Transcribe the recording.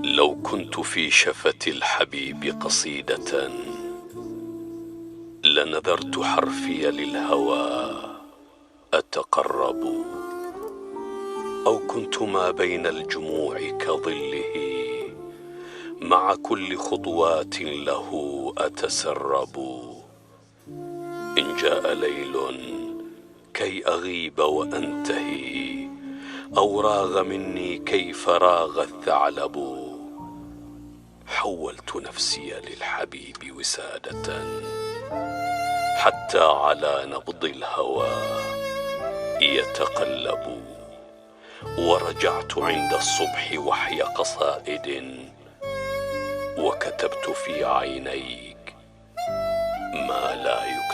لو كنت في شفة الحبيب قصيدة لنذرت حرفي للهوى أتقرب، أو كنت ما بين الجموع كظله مع كل خطوات له أتسرب. إن جاء ليل كي أغيب وأنتهي، أو راغ مني كيف راغ الثعلب. حولت نفسي للحبيب وسادة حتى على نبض الهوى يتقلب. ورجعت عند الصبح وحي قصائد، وكتبت في عينيك ما لا يكتب.